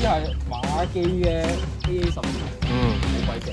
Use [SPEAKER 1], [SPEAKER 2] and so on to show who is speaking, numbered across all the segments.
[SPEAKER 1] 支係馬記嘅 AA10，好鬼正。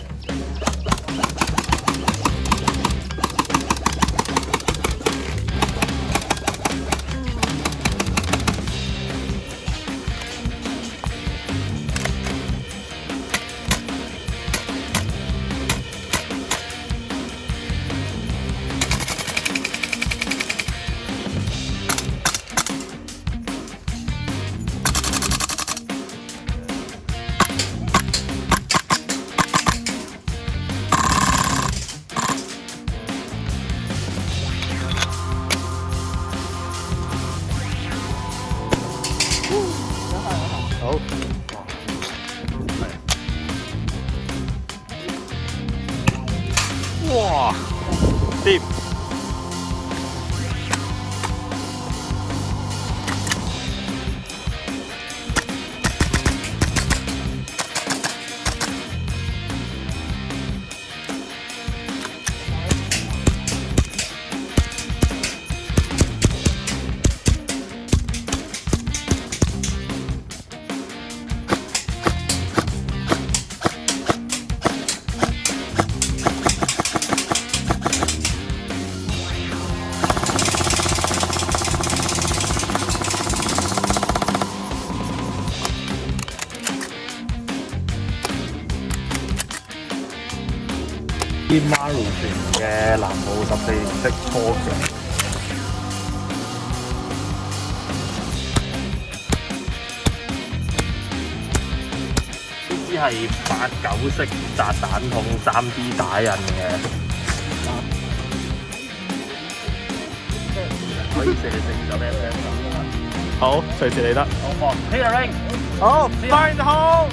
[SPEAKER 2] 好。哇！掂。
[SPEAKER 3] 啲 Maru 船嘅藍姆14型式初腳，呢支係89式炸彈筒3D 打印嘅，可以射成10 mm。好，隨時嚟得。好，Clear ring。好 ，Find the hole。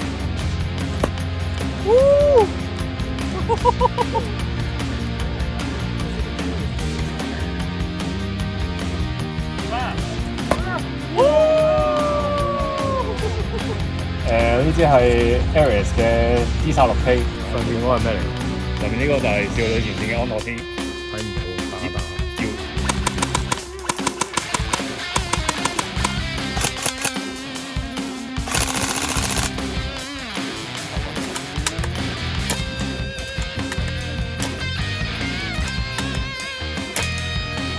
[SPEAKER 3] 呢支係 Aries 嘅 D36K， 上面嗰個係咩嚟？上面呢個就係少女前線嘅安樂天，睇唔到，打打要。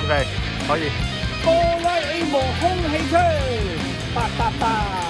[SPEAKER 3] OK， 可以。
[SPEAKER 1] 哆啦 A 夢空氣槍，888。